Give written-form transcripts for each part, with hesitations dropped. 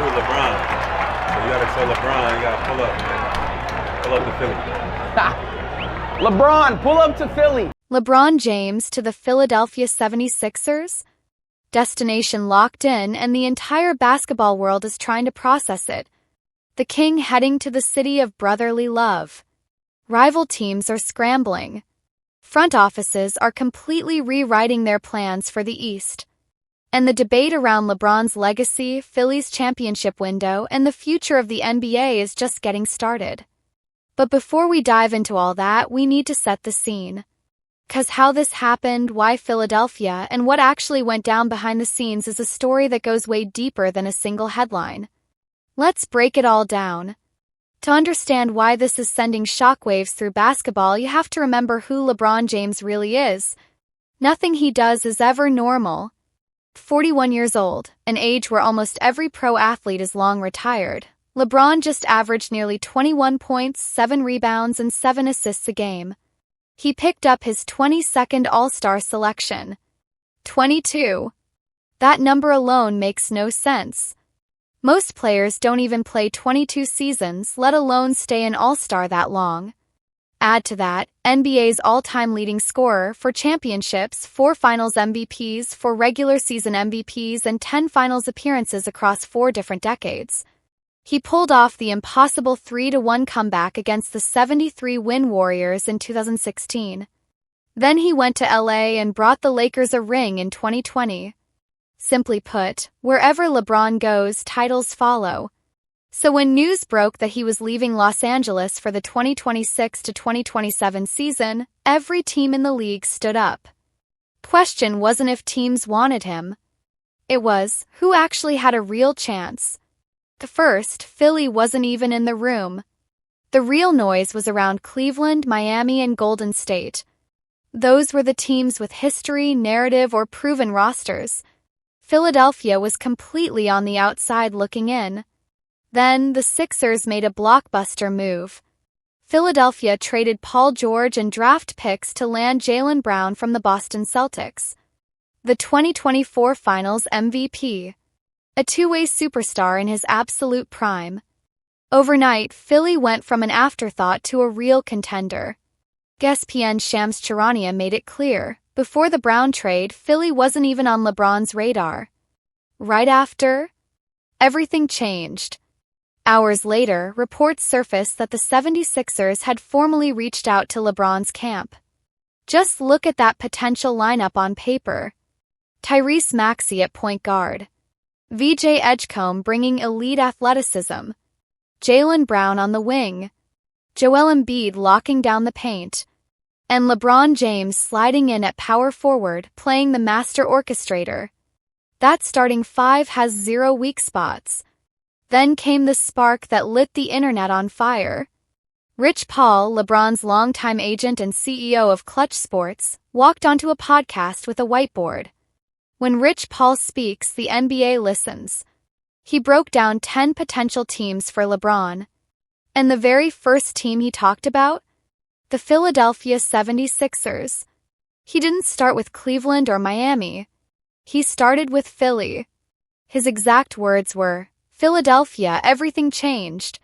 to LeBron. So you gotta tell LeBron, you gotta pull up, man. Pull up to Philly. LeBron, pull up to Philly. LeBron James to the Philadelphia 76ers? Destination locked in, and the entire basketball world is trying to process it. The king heading to the city of brotherly love. Rival teams are scrambling. Front offices are completely rewriting their plans for the East. And the debate around LeBron's legacy, Philly's championship window, and the future of the NBA is just getting started. But before we dive into all that, we need to set the scene. 'Cause how this happened, why Philadelphia, and what actually went down behind the scenes is a story that goes way deeper than a single headline. Let's break it all down. To understand why this is sending shockwaves through basketball, you have to remember who LeBron James really is. Nothing he does is ever normal. 41 years old, an age where almost every pro athlete is long retired, LeBron just averaged nearly 21 points, 7 rebounds, and 7 assists a game. He picked up his 22nd All-Star selection. 22. That number alone makes no sense. Most players don't even play 22 seasons, let alone stay an All-Star that long. Add to that, NBA's all-time leading scorer for championships, 4 Finals MVPs, 4 regular season MVPs, and 10 Finals appearances across 4 different decades. He pulled off the impossible 3-1 comeback against the 73-win Warriors in 2016. Then he went to LA and brought the Lakers a ring in 2020. Simply put, wherever LeBron goes, titles follow. So when news broke that he was leaving Los Angeles for the 2026 to 2027 season, every team in the league stood up. Question wasn't if teams wanted him. It was, who actually had a real chance? At first, Philly wasn't even in the room. The real noise was around Cleveland, Miami, and Golden State. Those were the teams with history, narrative, or proven rosters. Philadelphia was completely on the outside looking in. Then, the Sixers made a blockbuster move. Philadelphia traded Paul George and draft picks to land Jaylen Brown from the Boston Celtics. The 2024 Finals MVP. A two-way superstar in his absolute prime. Overnight, Philly went from an afterthought to a real contender. ESPN's Shams Charania made it clear, before the Brown trade, Philly wasn't even on LeBron's radar. Right after, everything changed. Hours later, reports surfaced that the 76ers had formally reached out to LeBron's camp. Just look at that potential lineup on paper. Tyrese Maxey at point guard. VJ Edgecombe bringing elite athleticism. Jaylen Brown on the wing. Joel Embiid locking down the paint. And LeBron James sliding in at power forward, playing the master orchestrator. That starting 5 has 0 weak spots. Then came the spark that lit the internet on fire. Rich Paul, LeBron's longtime agent and CEO of Clutch Sports, walked onto a podcast with a whiteboard. When Rich Paul speaks, the NBA listens. He broke down 10 potential teams for LeBron. And the very first team he talked about? The Philadelphia 76ers. He didn't start with Cleveland or Miami. He started with Philly. His exact words were, Philadelphia, everything changed.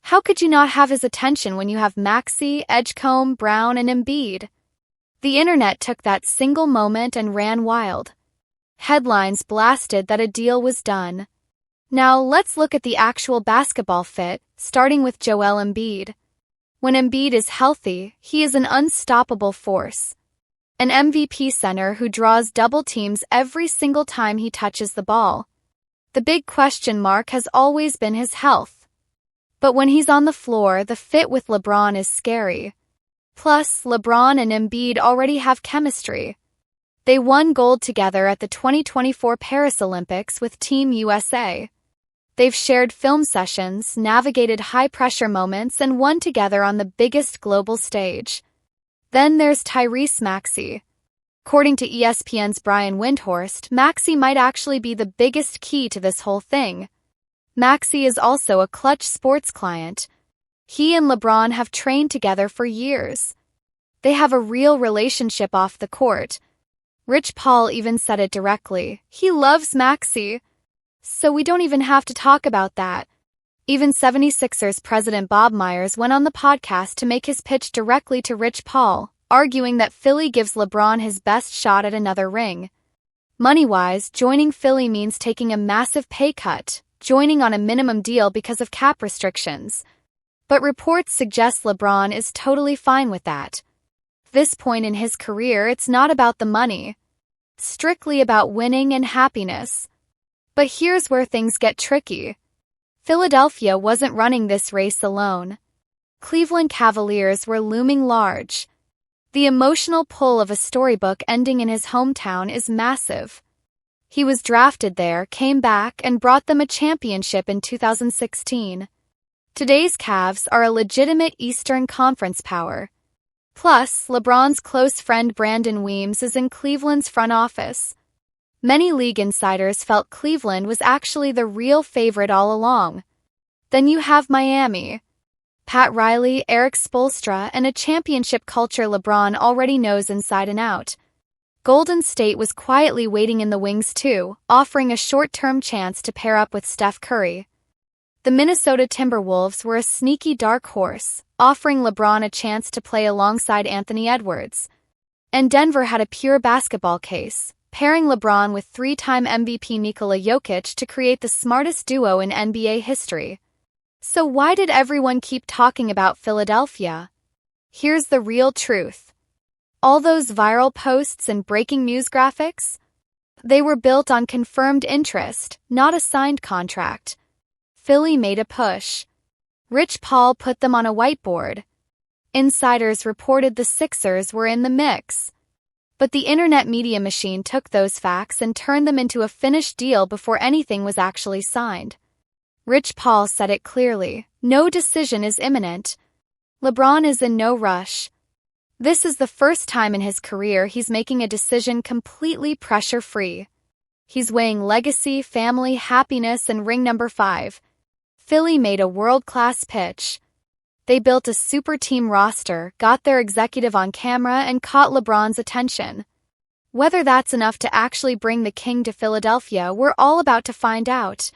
How could you not have his attention when you have Maxey, Edgecombe, Brown, and Embiid? The internet took that single moment and ran wild. Headlines blasted that a deal was done. Now let's look at the actual basketball fit, starting with Joel Embiid. When Embiid is healthy, he is an unstoppable force. An MVP center who draws double teams every single time he touches the ball. The big question mark has always been his health. But when he's on the floor, the fit with LeBron is scary. Plus, LeBron and Embiid already have chemistry. They won gold together at the 2024 Paris Olympics with Team USA. They've shared film sessions, navigated high-pressure moments, and won together on the biggest global stage. Then there's Tyrese Maxey. According to ESPN's Brian Windhorst, Maxey might actually be the biggest key to this whole thing. Maxey is also a Clutch Sports client. He and LeBron have trained together for years. They have a real relationship off the court. Rich Paul even said it directly. He loves Maxey. So we don't even have to talk about that. Even 76ers president Bob Myers went on the podcast to make his pitch directly to Rich Paul, arguing that Philly gives LeBron his best shot at another ring. Money-wise, joining Philly means taking a massive pay cut, joining on a minimum deal because of cap restrictions. But reports suggest LeBron is totally fine with that. At this point in his career, it's not about the money. It's strictly about winning and happiness. But here's where things get tricky. Philadelphia wasn't running this race alone. Cleveland Cavaliers were looming large. The emotional pull of a storybook ending in his hometown is massive. He was drafted there, came back, and brought them a championship in 2016. Today's Cavs are a legitimate Eastern Conference power. Plus, LeBron's close friend Brandon Weems is in Cleveland's front office. Many league insiders felt Cleveland was actually the real favorite all along. Then you have Miami. Pat Riley, Eric Spoelstra, and a championship culture LeBron already knows inside and out. Golden State was quietly waiting in the wings too, offering a short-term chance to pair up with Steph Curry. The Minnesota Timberwolves were a sneaky dark horse, offering LeBron a chance to play alongside Anthony Edwards. And Denver had a pure basketball case, pairing LeBron with three-time MVP Nikola Jokic to create the smartest duo in NBA history. So why did everyone keep talking about Philadelphia? Here's the real truth. All those viral posts and breaking news graphics? They were built on confirmed interest, not a signed contract. Philly made a push. Rich Paul put them on a whiteboard. Insiders reported the Sixers were in the mix. But the internet media machine took those facts and turned them into a finished deal before anything was actually signed. Rich Paul said it clearly, no decision is imminent. LeBron is in no rush. This is the first time in his career he's making a decision completely pressure-free. He's weighing legacy, family, happiness, and ring number 5. Philly made a world-class pitch. They built a super team roster, got their executive on camera, and caught LeBron's attention. Whether that's enough to actually bring the king to Philadelphia, we're all about to find out.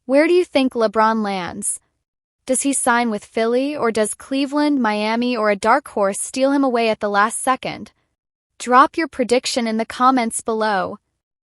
Where do you think LeBron lands? Does he sign with Philly, or does Cleveland, Miami, or a dark horse steal him away at the last second? Drop your prediction in the comments below.